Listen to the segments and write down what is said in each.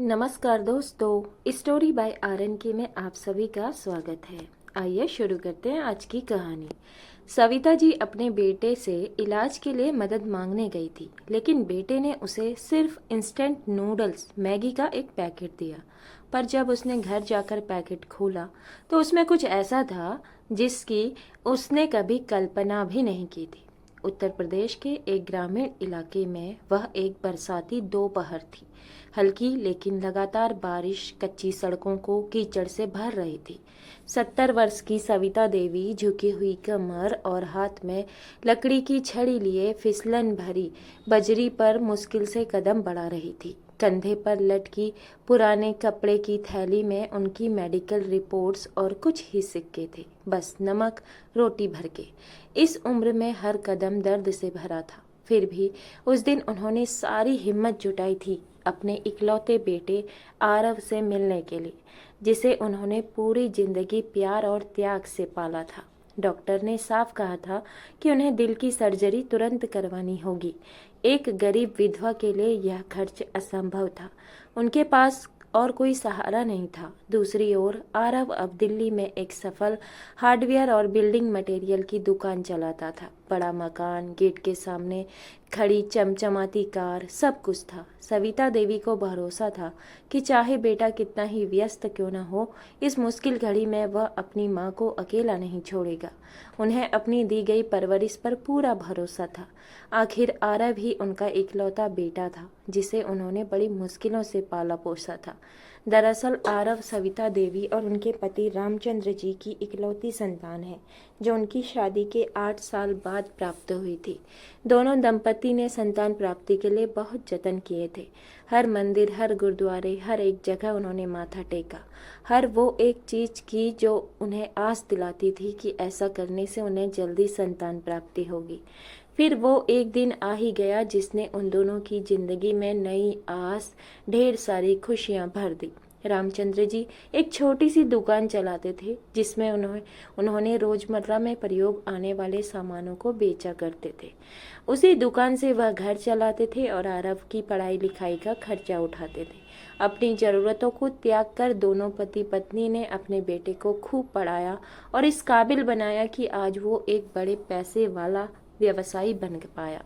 नमस्कार दोस्तों, story by RN के में आप सभी का स्वागत है। आइए शुरू करते हैं आज की कहानी। सविता जी अपने बेटे से इलाज के लिए मदद मांगने गई थी, लेकिन बेटे ने उसे सिर्फ इंस्टेंट नूडल्स मैगी का एक पैकेट दिया। पर जब उसने घर जाकर पैकेट खोला तो उसमें कुछ ऐसा था जिसकी उसने कभी कल्पना भी नहीं की थी। उत्तर प्रदेश के एक ग्रामीण इलाके में वह एक बरसाती दोपहर थी। हल्की लेकिन लगातार बारिश कच्ची सड़कों को कीचड़ से भर रही थी। 70 वर्ष की सविता देवी झुकी हुई कमर और हाथ में लकड़ी की छड़ी लिए फिसलन भरी बजरी पर मुश्किल से कदम बढ़ा रही थी। कंधे पर लटकी पुराने कपड़े की थैली में उनकी मेडिकल रिपोर्ट्स और कुछ ही सिक्के थे, बस नमक रोटी भर के। इस उम्र में हर कदम दर्द से भरा था, फिर भी उस दिन उन्होंने सारी हिम्मत जुटाई थी अपने इकलौते बेटे आरव से मिलने के लिए, जिसे उन्होंने पूरी जिंदगी प्यार और त्याग से पाला था। डॉक्टर ने साफ कहा था कि उन्हें दिल की सर्जरी तुरंत करवानी होगी। एक गरीब विधवा के लिए यह खर्च असंभव था। उनके पास और कोई सहारा नहीं था। दूसरी ओर आरव अब दिल्ली में एक सफल हार्डवेयर और बिल्डिंग मटेरियल की दुकान चलाता था। बड़ा मकान, गेट के सामने खड़ी चमचमाती कार, सब कुछ था। सविता देवी को भरोसा था कि चाहे बेटा कितना ही व्यस्त क्यों न हो, इस मुश्किल घड़ी में वह अपनी माँ को अकेला नहीं छोड़ेगा। उन्हें अपनी दी गई परवरिश पर पूरा भरोसा था। आखिर आरव ही उनका इकलौता बेटा था, जिसे उन्होंने बड़ी मुश्किलों से पाला पोसा था। दरअसल आरव सविता देवी और उनके पति रामचंद्र जी की इकलौती संतान है, जो उनकी शादी के 8 साल बाद प्राप्त हुई थी। दोनों दंपति ने संतान प्राप्ति के लिए बहुत जतन किए थे। हर मंदिर, हर गुरुद्वारे, हर एक जगह उन्होंने माथा टेका। हर वो एक चीज की जो उन्हें आस दिलाती थी कि ऐसा करने से उन्हें जल्दी संतान प्राप्ति होगी। फिर वो एक दिन आ ही गया जिसने उन दोनों की जिंदगी में नई आस, ढेर सारी खुशियां भर दी। रामचंद्र जी एक छोटी सी दुकान चलाते थे, जिसमें उन्होंने रोजमर्रा में प्रयोग आने वाले सामानों को बेचा करते थे। उसी दुकान से वह घर चलाते थे और आरव की पढ़ाई लिखाई का खर्चा उठाते थे। अपनी जरूरतों को त्याग कर दोनों पति पत्नी ने अपने बेटे को खूब पढ़ाया और इस काबिल बनाया कि आज वो एक बड़े पैसे वाला व्यवसायी बन पाया।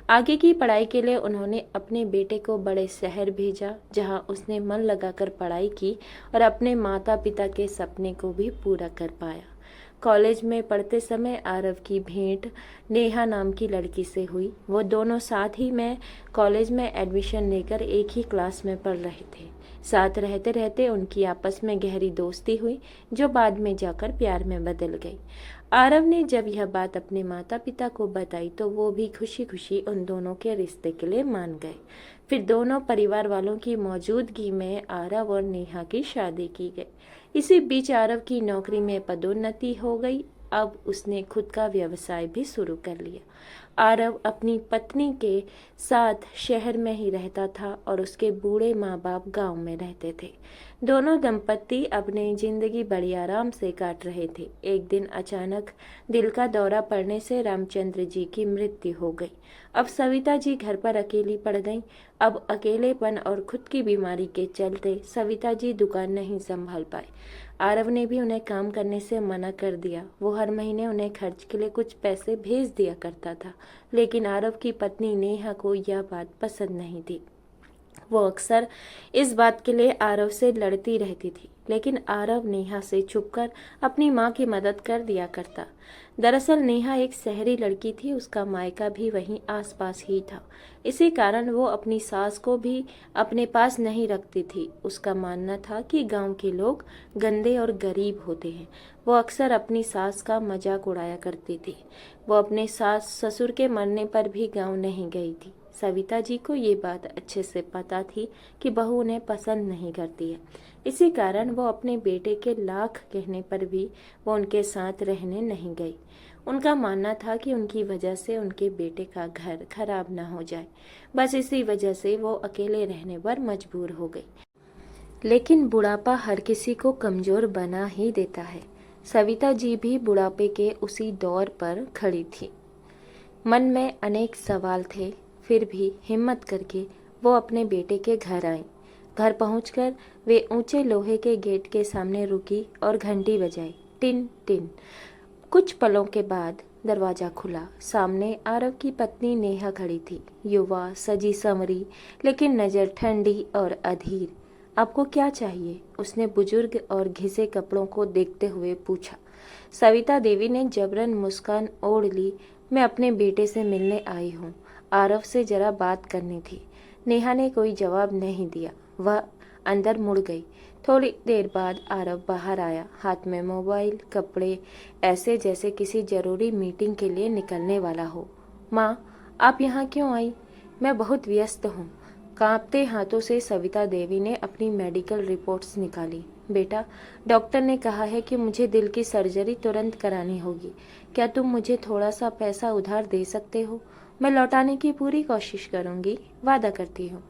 आगे की पढ़ाई के लिए उन्होंने अपने बेटे को बड़े शहर भेजा, जहां उसने मन लगाकर पढ़ाई की और अपने माता पिता के सपने को भी पूरा कर पाया। कॉलेज में पढ़ते समय आरव की भेंट नेहा नाम की लड़की से हुई। वो दोनों साथ ही में कॉलेज में एडमिशन लेकर एक ही क्लास में पढ़ रहे थे। साथ रहते रहते उनकी आपस में गहरी दोस्ती हुई, जो बाद में जाकर प्यार में बदल गई। आरव ने जब यह बात अपने माता पिता को बताई तो वो भी खुशी खुशी उन दोनों के रिश्ते के लिए मान गए। फिर दोनों परिवार वालों की मौजूदगी में आरव और नेहा की शादी की गई। इसी बीच आरव की नौकरी में पदोन्नति हो गई। अब उसने खुद का व्यवसाय भी शुरू कर लिया। आरव अपनी पत्नी के साथ शहर में ही रहता था और उसके बूढ़े माँ बाप गांव में रहते थे। दोनों दंपत्ति अपनी जिंदगी बड़ी आराम से काट रहे थे। एक दिन अचानक दिल का दौरा पड़ने से रामचंद्र जी की मृत्यु हो गई। अब सविता जी घर पर अकेली पड़ गईं। अब अकेलेपन और खुद की बीमारी के चलते सविता जी दुकान नहीं संभाल पाए। आरव ने भी उन्हें काम करने से मना कर दिया। वो हर महीने उन्हें खर्च के लिए कुछ पैसे भेज दिया करता था, लेकिन आरव की पत्नी नेहा को यह बात पसंद नहीं थी। वो अक्सर इस बात के लिए आरव से लड़ती रहती थी, लेकिन आरव नेहा से छुपकर अपनी माँ की मदद कर दिया करता। दरअसल नेहा एक शहरी लड़की थी, उसका मायका भी वहीं आसपास ही था। इसी कारण वो अपनी सास को भी अपने पास नहीं रखती थी। उसका मानना था कि गांव के लोग गंदे और गरीब होते हैं। वो अक्सर अपनी सास का मजाक उड़ाया करती थी। वो अपने सास ससुर के मरने पर भी गांव नहीं गई थी। सविता जी को ये बात अच्छे से पता थी कि बहू उन्हें पसंद नहीं करती है। इसी कारण वो अपने बेटे के लाख कहने पर भी वो उनके साथ रहने नहीं गई। उनका मानना था कि उनकी वजह से उनके बेटे का घर खराब ना हो जाए। बस इसी वजह से वो अकेले रहने पर मजबूर हो गई। लेकिन बुढ़ापा हर किसी को कमजोर बना ही देता है। सविता जी भी बुढ़ापे के उसी दौर पर खड़ी थी। मन में अनेक सवाल थे, फिर भी हिम्मत करके वो अपने बेटे के घर आई। घर पहुंचकर वे ऊंचे लोहे के गेट के सामने रुकी और घंटी बजाई। Tin tin. कुछ पलों के बाद दरवाजा खुला। सामने आरव की पत्नी नेहा खड़ी थी। युवा, सजी संवरी, लेकिन नजर ठंडी और अधीर। आपको क्या चाहिए? उसने बुजुर्ग और घिसे कपड़ों को देखते हुए पूछा। सविता देवी ने जबरन मुस्कान ओढ़ ली। मैं अपने बेटे से मिलने आई हूँ। आरव से जरा बात करनी थी। नेहा ने कोई जवाब नहीं दिया। वह अंदर मुड़ गई। थोड़ी देर बाद आरव बाहर आया, हाथ में मोबाइल, कपड़े, ऐसे जैसे किसी जरूरी मीटिंग के लिए निकलने वाला हो। माँ, आप यहाँ क्यों आई? मैं बहुत व्यस्त हूँ। कांपते हाथों से सविता देवी ने अपनी मेडिकल रिपोर्ट्स निकाली। बेटा, डॉक्टर ने कहा है कि मुझे दिल की सर्जरी तुरंत करानी होगी। क्या तुम मुझे थोड़ा सा पैसा उधार दे सकते हो? मैं लौटाने की पूरी कोशिश करूंगी, वादा करती हूँ।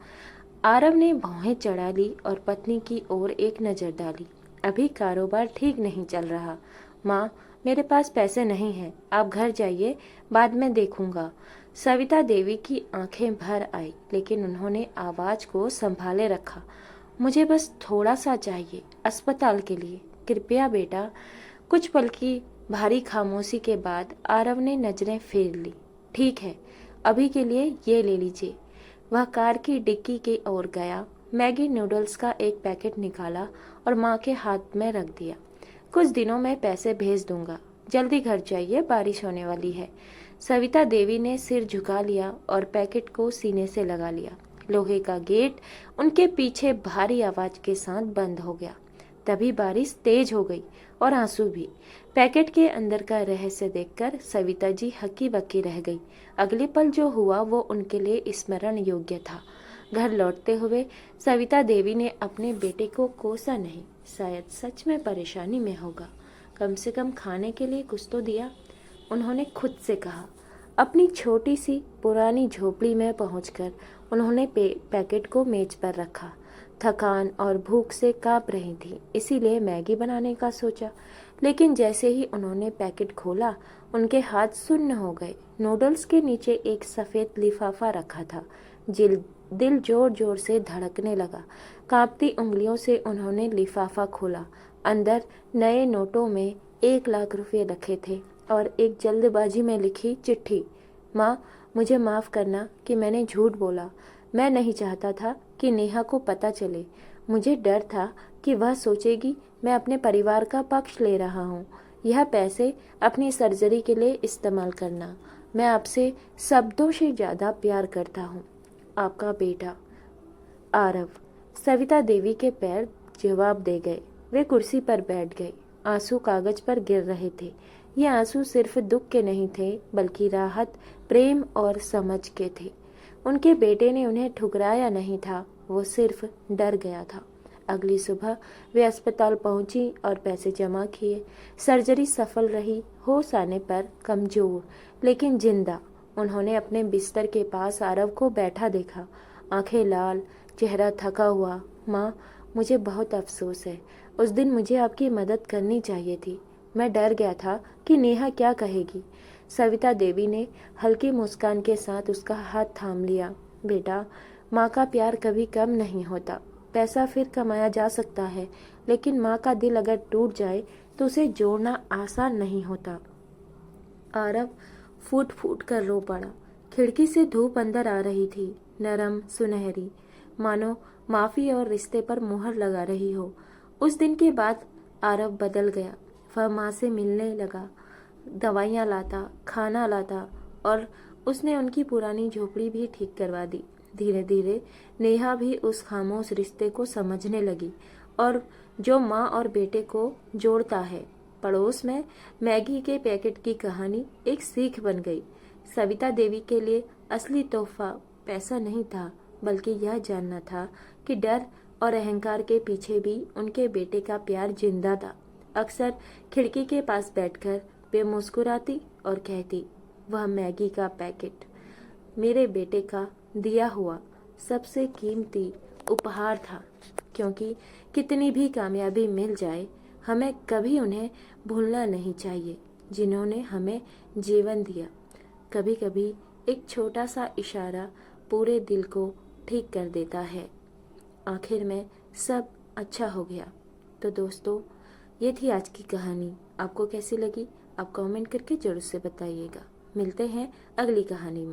आरव ने भौहें चढ़ा ली और पत्नी की ओर एक नज़र डाली। अभी कारोबार ठीक नहीं चल रहा। माँ, मेरे पास पैसे नहीं हैं। आप घर जाइए, बाद में देखूंगा। सविता देवी की आंखें भर आई, लेकिन उन्होंने आवाज को संभाले रखा। मुझे बस थोड़ा सा चाहिए, अस्पताल के लिए। कृपया बेटा। कुछ पल की भारी खामोशी के बाद आरव ने नजरें फेर ली। ठीक है, अभी के लिए ये ले लीजिए। वह कार की डिक्की की ओर गया, मैगी नूडल्स का एक पैकेट निकाला और माँ के हाथ में रख दिया। कुछ दिनों में पैसे भेज दूंगा। जल्दी घर जाइए, बारिश होने वाली है। सविता देवी ने सिर झुका लिया और पैकेट को सीने से लगा लिया। लोहे का गेट उनके पीछे भारी आवाज के साथ बंद हो गया। तभी बारिश तेज हो गई और आंसू भी। पैकेट के अंदर का रहस्य देखकर सविता जी हक्की बक्की रह गई। अगले पल जो हुआ वो उनके लिए स्मरण योग्य था। घर लौटते हुए सविता देवी ने अपने बेटे को कोसा नहीं, शायद सच में परेशानी में होगा। कम से कम खाने के लिए कुछ तो दिया, उन्होंने खुद से कहा। अपनी छोटी सी पुरानी झोपड़ी में पहुंचकर उन्होंने पैकेट को मेज पर रखा। थकान और भूख से कांप रही थी, इसीलिए मैगी बनाने का सोचा। लेकिन जैसे ही उन्होंने पैकेट खोला, उनके हाथ सुन्न हो गए। नूडल्स के नीचे एक सफ़ेद लिफाफा रखा था। दिल जोर जोर से धड़कने लगा। कांपती उंगलियों से उन्होंने लिफाफा खोला। अंदर नए नोटों में 1 लाख रुपए रखे थे और एक जल्दबाजी में लिखी चिट्ठी। माँ, मुझे माफ़ करना कि मैंने झूठ बोला। मैं नहीं चाहता था कि नेहा को पता चले। मुझे डर था कि वह सोचेगी मैं अपने परिवार का पक्ष ले रहा हूँ। यह पैसे अपनी सर्जरी के लिए इस्तेमाल करना। मैं आपसे शब्दों से ज़्यादा प्यार करता हूँ। आपका बेटा आरव। सविता देवी के पैर जवाब दे गए। वे कुर्सी पर बैठ गए। आंसू कागज पर गिर रहे थे। ये आंसू सिर्फ दुख के नहीं थे, बल्कि राहत, प्रेम और समझ के थे। उनके बेटे ने उन्हें ठुकराया नहीं था, वो सिर्फ डर गया था। अगली सुबह वे अस्पताल पहुंची और पैसे जमा किए। सर्जरी सफल रही। होश आने पर कमजोर लेकिन जिंदा, उन्होंने अपने बिस्तर के पास आरव को बैठा देखा, आंखें लाल, चेहरा थका हुआ। माँ, मुझे बहुत अफसोस है। उस दिन मुझे आपकी मदद करनी चाहिए थी। मैं डर गया था कि नेहा क्या कहेगी। सविता देवी ने हल्की मुस्कान के साथ उसका हाथ थाम लिया। बेटा, माँ का प्यार कभी कम नहीं होता। पैसा फिर कमाया जा सकता है, लेकिन माँ का दिल अगर टूट जाए तो उसे जोड़ना आसान नहीं होता। आरव फूट फूट कर रो पड़ा। खिड़की से धूप अंदर आ रही थी, नरम, सुनहरी, मानो माफी और रिश्ते पर मुहर लगा रही हो। उस दिन के बाद आरव बदल गया। वह माँ से मिलने लगा, दवाइयाँ लाता, खाना लाता, और उसने उनकी पुरानी झोपड़ी भी ठीक करवा दी। धीरे धीरे नेहा भी उस खामोश रिश्ते को समझने लगी, और जो माँ और बेटे को जोड़ता है। पड़ोस में मैगी के पैकेट की कहानी एक सीख बन गई। सविता देवी के लिए असली तोहफा पैसा नहीं था, बल्कि यह जानना था कि डर और अहंकार के पीछे भी उनके बेटे का प्यार जिंदा था। अक्सर खिड़की के पास बैठकर वे मुस्कुराती और कहती, वह मैगी का पैकेट मेरे बेटे का दिया हुआ सबसे कीमती उपहार था। क्योंकि कितनी भी कामयाबी मिल जाए, हमें कभी उन्हें भूलना नहीं चाहिए जिन्होंने हमें जीवन दिया। कभी कभी एक छोटा सा इशारा पूरे दिल को ठीक कर देता है। आखिर में सब अच्छा हो गया। तो दोस्तों, ये थी आज की कहानी। आपको कैसी लगी आप कमेंट करके जरूर से बताइएगा। मिलते हैं अगली कहानी में।